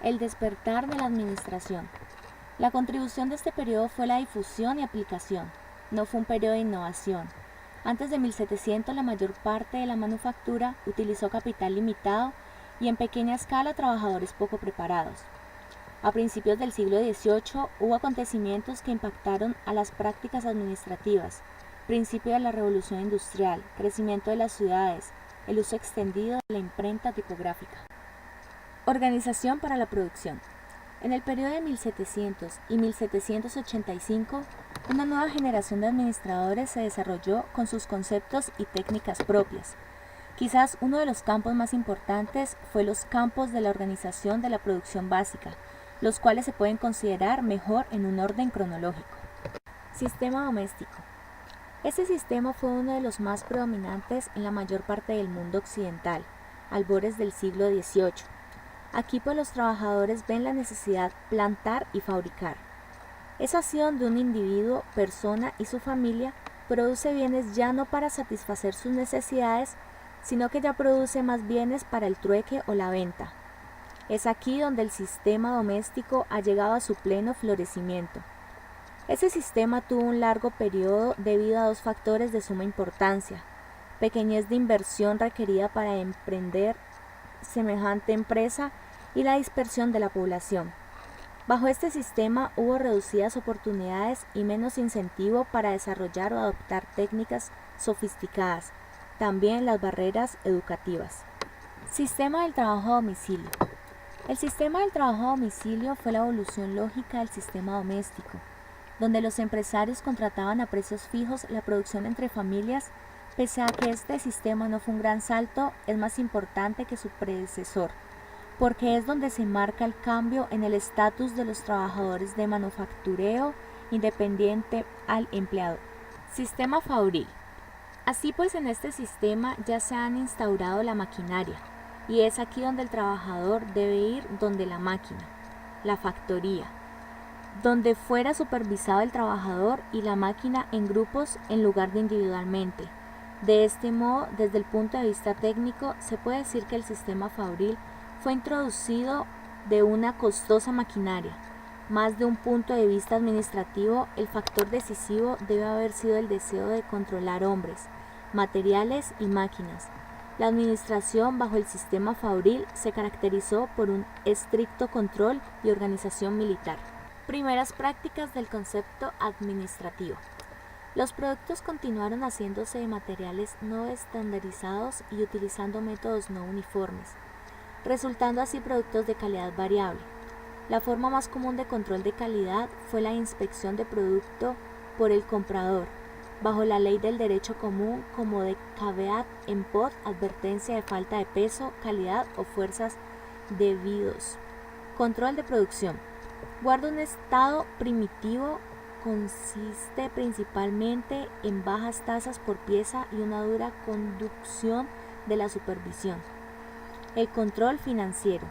El despertar de la administración. La contribución de este periodo fue la difusión y aplicación. No fue un periodo de innovación. Antes de 1700 la mayor parte de la manufactura utilizó capital limitado y en pequeña escala trabajadores poco preparados. A principios del siglo XVIII hubo acontecimientos que impactaron a las prácticas administrativas, principio de la revolución industrial, crecimiento de las ciudades, el uso extendido de la imprenta tipográfica. Organización para la producción. En el periodo de 1700 y 1785, una nueva generación de administradores se desarrolló con sus conceptos y técnicas propias. Quizás uno de los campos más importantes fue los campos de la organización de la producción básica, los cuales se pueden considerar mejor en un orden cronológico. Sistema doméstico. Este sistema fue uno de los más predominantes en la mayor parte del mundo occidental, albores del siglo XVIII. Aquí pues los trabajadores ven la necesidad de plantar y fabricar. Es así donde un individuo, persona y su familia produce bienes ya no para satisfacer sus necesidades, sino que ya produce más bienes para el trueque o la venta. Es aquí donde el sistema doméstico ha llegado a su pleno florecimiento. Ese sistema tuvo un largo periodo debido a dos factores de suma importancia: pequeñez de inversión requerida para emprender semejante empresa y la dispersión de la población. Bajo este sistema hubo reducidas oportunidades y menos incentivo para desarrollar o adoptar técnicas sofisticadas, también las barreras educativas. Sistema del trabajo a domicilio. El sistema del trabajo a domicilio fue la evolución lógica del sistema doméstico, donde los empresarios contrataban a precios fijos la producción entre familias. Pese a que este sistema no fue un gran salto, es más importante que su predecesor, porque es donde se marca el cambio en el estatus de los trabajadores de manufactureo independiente al empleador. Sistema fabril. Así pues, en este sistema ya se han instaurado la maquinaria, y es aquí donde el trabajador debe ir donde la máquina, la factoría, donde fuera supervisado el trabajador y la máquina en grupos en lugar de individualmente. De este modo, desde el punto de vista técnico, se puede decir que el sistema fabril fue introducido de una costosa maquinaria. Más de un punto de vista administrativo, el factor decisivo debe haber sido el deseo de controlar hombres, materiales y máquinas. La administración bajo el sistema fabril se caracterizó por un estricto control y organización militar. Primeras prácticas del concepto administrativo. Los productos continuaron haciéndose de materiales no estandarizados y utilizando métodos no uniformes, resultando así productos de calidad variable. La forma más común de control de calidad fue la inspección de producto por el comprador, bajo la ley del derecho común como de caveat emptor, advertencia de falta de peso, calidad o fuerzas debidos. Control de producción. Guarda un estado primitivo. Consiste principalmente en bajas tasas por pieza y una dura conducción de la supervisión. El control financiero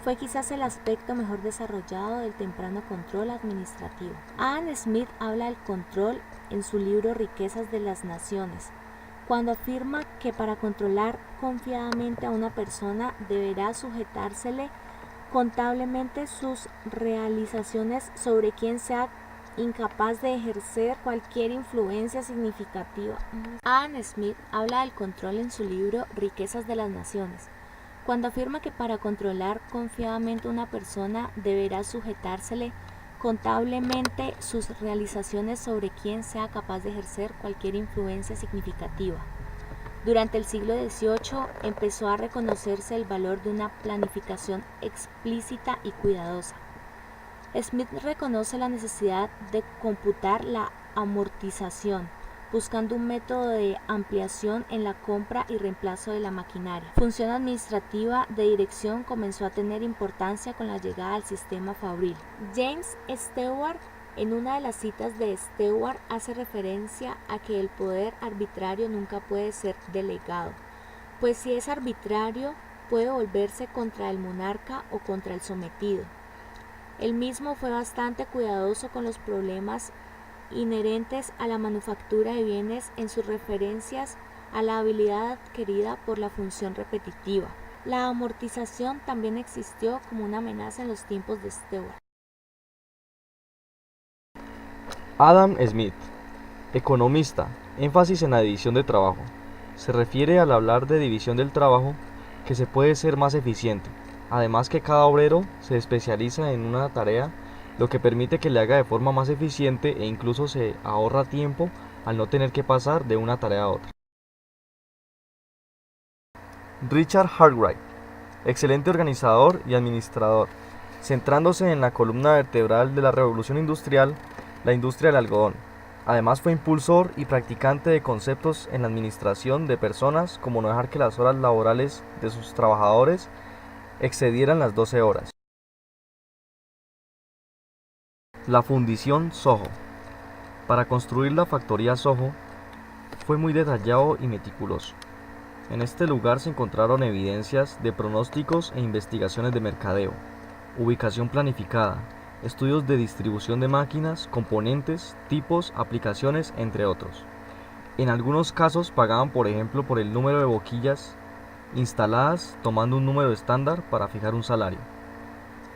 fue quizás el aspecto mejor desarrollado del temprano control administrativo. Adam Smith habla del control en su libro Riquezas de las Naciones, cuando afirma que para controlar confiadamente a una persona deberá sujetársele contablemente sus realizaciones sobre quien sea incapaz de ejercer cualquier influencia significativa. Adam Smith habla del control en su libro Riquezas de las Naciones, cuando afirma que para controlar confiadamente a una persona deberá sujetársele contablemente sus realizaciones sobre quien sea capaz de ejercer cualquier influencia significativa. Durante el siglo XVIII empezó a reconocerse el valor de una planificación explícita y cuidadosa. Smith reconoce la necesidad de computar la amortización, buscando un método de ampliación en la compra y reemplazo de la maquinaria. Función administrativa de dirección comenzó a tener importancia con la llegada al sistema fabril. James Stewart, en una de las citas de Stewart, hace referencia a que el poder arbitrario nunca puede ser delegado, pues si es arbitrario puede volverse contra el monarca o contra el sometido. Él mismo fue bastante cuidadoso con los problemas inherentes a la manufactura de bienes en sus referencias a la habilidad adquirida por la función repetitiva. La amortización también existió como una amenaza en los tiempos de Stewart. Adam Smith, economista, énfasis en la división de trabajo. Se refiere al hablar de división del trabajo que se puede ser más eficiente, además que cada obrero se especializa en una tarea, lo que permite que le haga de forma más eficiente e incluso se ahorra tiempo al no tener que pasar de una tarea a otra. Richard Arkwright, excelente organizador y administrador, centrándose en la columna vertebral de la revolución industrial, la industria del algodón. Además fue impulsor y practicante de conceptos en la administración de personas como no dejar que las horas laborales de sus trabajadores excedieran las 12 horas. La fundición Soho. Para construir la factoría Soho fue muy detallado y meticuloso. En este lugar se encontraron evidencias de pronósticos e investigaciones de mercadeo, ubicación planificada, estudios de distribución de máquinas, componentes, tipos, aplicaciones, entre otros. En algunos casos pagaban, por ejemplo, por el número de boquillas instaladas, tomando un número estándar para fijar un salario.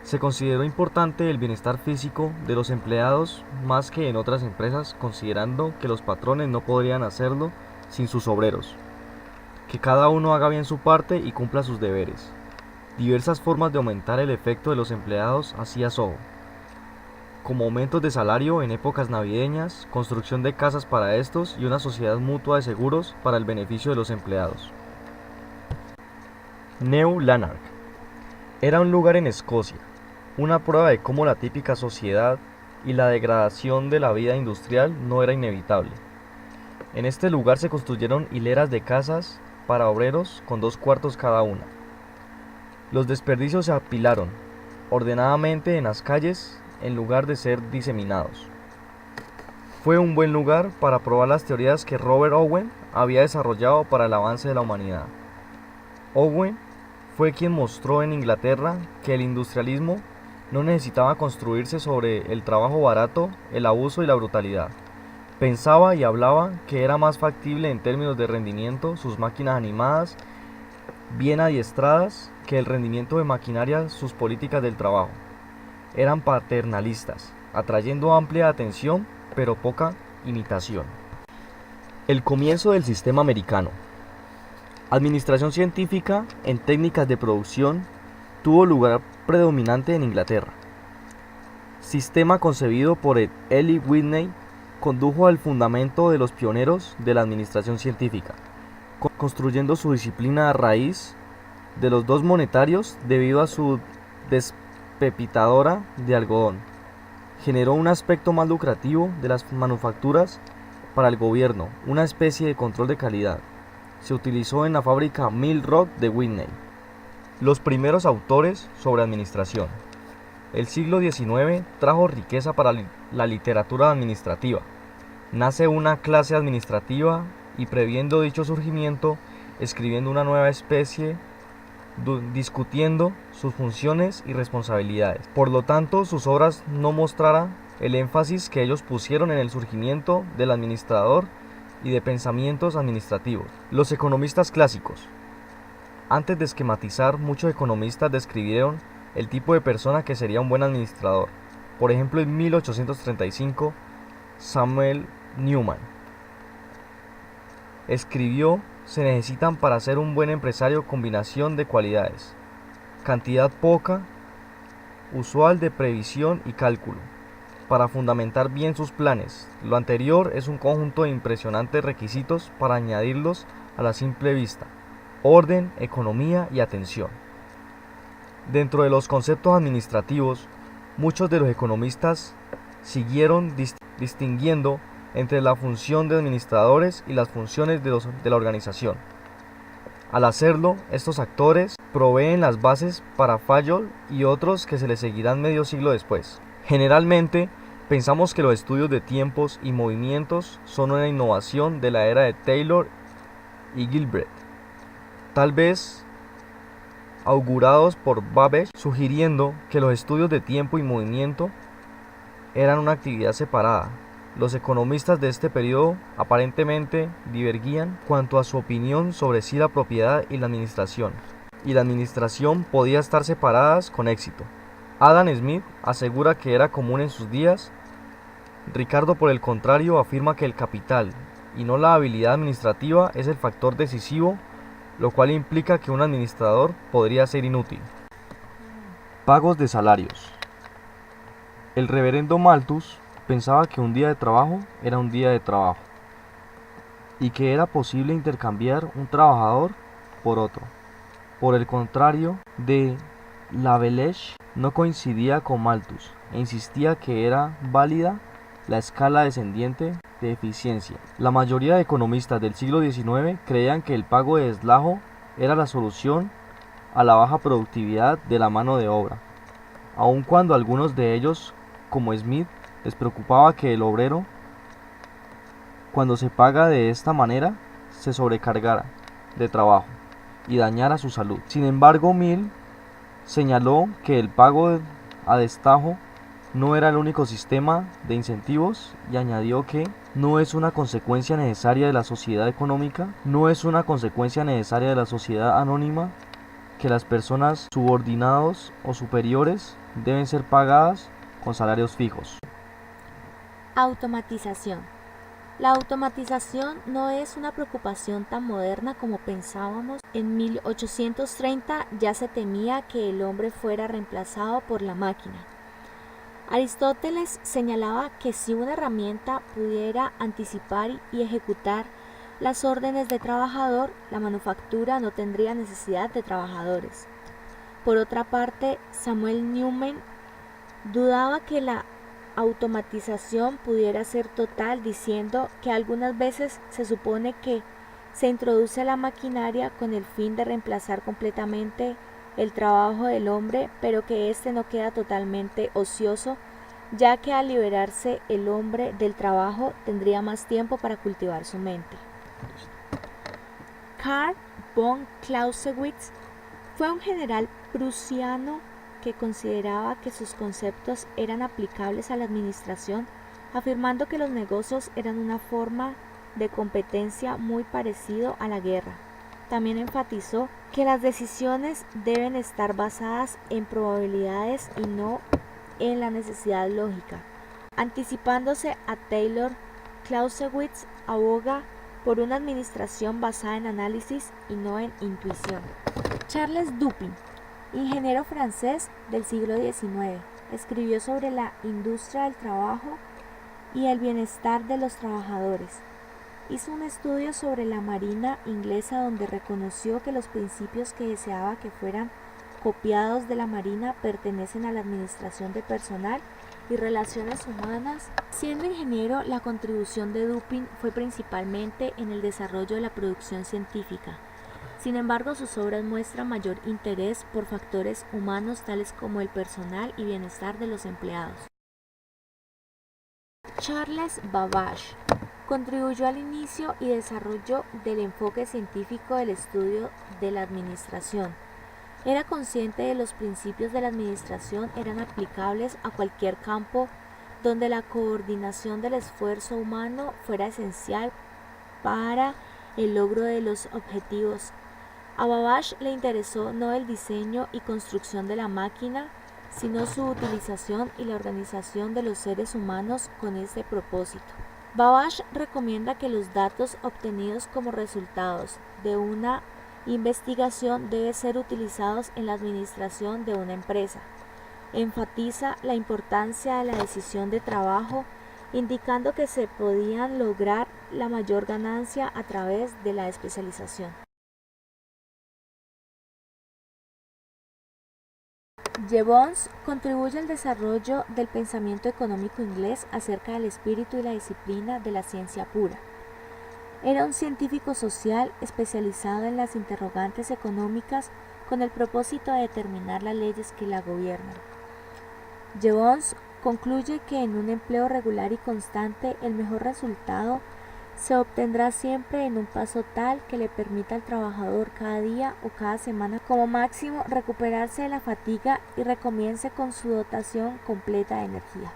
Se consideró importante el bienestar físico de los empleados más que en otras empresas, considerando que los patrones no podrían hacerlo sin sus obreros. Que cada uno haga bien su parte y cumpla sus deberes. Diversas formas de aumentar el efecto de los empleados hacía Soho, como aumentos de salario en épocas navideñas, construcción de casas para estos y una sociedad mutua de seguros para el beneficio de los empleados. New Lanark era un lugar en Escocia, una prueba de cómo la típica sociedad y la degradación de la vida industrial no era inevitable. En este lugar se construyeron hileras de casas para obreros con 2 cuartos cada una. Los desperdicios se apilaron ordenadamente en las calles en lugar de ser diseminados. Fue un buen lugar para probar las teorías que Robert Owen había desarrollado para el avance de la humanidad. Owen fue quien mostró en Inglaterra que el industrialismo no necesitaba construirse sobre el trabajo barato, el abuso y la brutalidad. Pensaba y hablaba que era más factible en términos de rendimiento sus máquinas animadas, bien adiestradas, que el rendimiento de maquinaria sus políticas del trabajo. Eran paternalistas, atrayendo amplia atención, pero poca imitación. El comienzo del sistema americano. Administración científica en técnicas de producción tuvo lugar predominante en Inglaterra. Sistema concebido por Eli Whitney condujo al fundamento de los pioneros de la administración científica, construyendo su disciplina a raíz de los 2 monetarios debido a su despepitadora de algodón. Generó un aspecto más lucrativo de las manufacturas para el gobierno, una especie de control de calidad. Se utilizó en la fábrica Mill Rock de Whitney. Los primeros autores sobre administración. El siglo XIX trajo riqueza para la literatura administrativa. Nace una clase administrativa y previendo dicho surgimiento, escribiendo una nueva especie, discutiendo sus funciones y responsabilidades. Por lo tanto, sus obras no mostrarán el énfasis que ellos pusieron en el surgimiento del administrador y de pensamientos administrativos. Los economistas clásicos. Antes de esquematizar, muchos economistas describieron el tipo de persona que sería un buen administrador. Por ejemplo, en 1835, Samuel Newman escribió: se necesitan para ser un buen empresario combinación de cualidades, cantidad poca, usual de previsión y cálculo, para fundamentar bien sus planes. Lo anterior es un conjunto de impresionantes requisitos para añadirlos a la simple vista: orden, economía y atención. Dentro de los conceptos administrativos, muchos de los economistas siguieron distinguiendo entre la función de administradores y las funciones de la organización. Al hacerlo, estos actores proveen las bases para Fayol y otros que se le seguirán medio siglo después. Generalmente, pensamos que los estudios de tiempos y movimientos son una innovación de la era de Taylor y Gilbert, tal vez augurados por Babbage, sugiriendo que los estudios de tiempo y movimiento eran una actividad separada. Los economistas de este periodo aparentemente divergían cuanto a su opinión sobre si la propiedad y la administración. y la administración podía estar separadas con éxito. Adam Smith asegura que era común en sus días. Ricardo, por el contrario, afirma que el capital y no la habilidad administrativa es el factor decisivo, lo cual implica que un administrador podría ser inútil. Pagos de salarios. El reverendo Malthus pensaba que un día de trabajo era un día de trabajo y que era posible intercambiar un trabajador por otro. Por el contrario, de Lavelleche no coincidía con Malthus e insistía que era válida la escala descendiente de eficiencia. La mayoría de economistas del siglo XIX creían que el pago de deslajo era la solución a la baja productividad de la mano de obra, aun cuando algunos de ellos, como Smith, les preocupaba que el obrero, cuando se paga de esta manera, se sobrecargara de trabajo y dañara su salud. Sin embargo, Mill señaló que el pago a destajo no era el único sistema de incentivos y añadió que no es una consecuencia necesaria de la sociedad económica, no es una consecuencia necesaria de la sociedad anónima que las personas subordinados o superiores deben ser pagadas con salarios fijos. Automatización. La automatización no es una preocupación tan moderna como pensábamos. En 1830 ya se temía que el hombre fuera reemplazado por la máquina. Aristóteles señalaba que si una herramienta pudiera anticipar y ejecutar las órdenes de trabajador, la manufactura no tendría necesidad de trabajadores. Por otra parte, Samuel Newman dudaba que la automatización pudiera ser total, diciendo que algunas veces se supone que se introduce la maquinaria con el fin de reemplazar completamente el trabajo del hombre, pero que éste no queda totalmente ocioso, ya que al liberarse el hombre del trabajo tendría más tiempo para cultivar su mente. Karl von Clausewitz fue un general prusiano que consideraba que sus conceptos eran aplicables a la administración, afirmando que los negocios eran una forma de competencia muy parecido a la guerra. También enfatizó que las decisiones deben estar basadas en probabilidades y no en la necesidad lógica. Anticipándose a Taylor, Clausewitz aboga por una administración basada en análisis y no en intuición. Charles Dupin, ingeniero francés del siglo XIX, escribió sobre la industria del trabajo y el bienestar de los trabajadores. Hizo un estudio sobre la marina inglesa donde reconoció que los principios que deseaba que fueran copiados de la marina pertenecen a la administración de personal y relaciones humanas. Siendo ingeniero, la contribución de Dupin fue principalmente en el desarrollo de la producción científica. Sin embargo, sus obras muestran mayor interés por factores humanos tales como el personal y bienestar de los empleados. Charles Babbage contribuyó al inicio y desarrollo del enfoque científico del estudio de la administración. Era consciente de los principios de la administración eran aplicables a cualquier campo donde la coordinación del esfuerzo humano fuera esencial para el logro de los objetivos. A Babbage le interesó no el diseño y construcción de la máquina, sino su utilización y la organización de los seres humanos con este propósito. Babbage recomienda que los datos obtenidos como resultados de una investigación deben ser utilizados en la administración de una empresa. Enfatiza la importancia de la decisión de trabajo, indicando que se podían lograr la mayor ganancia a través de la especialización. Jevons contribuye al desarrollo del pensamiento económico inglés acerca del espíritu y la disciplina de la ciencia pura. Era un científico social especializado en las interrogantes económicas con el propósito de determinar las leyes que la gobiernan. Jevons concluye que en un empleo regular y constante el mejor resultado se obtendrá siempre en un paso tal que le permita al trabajador cada día o cada semana como máximo recuperarse de la fatiga y recomience con su dotación completa de energía.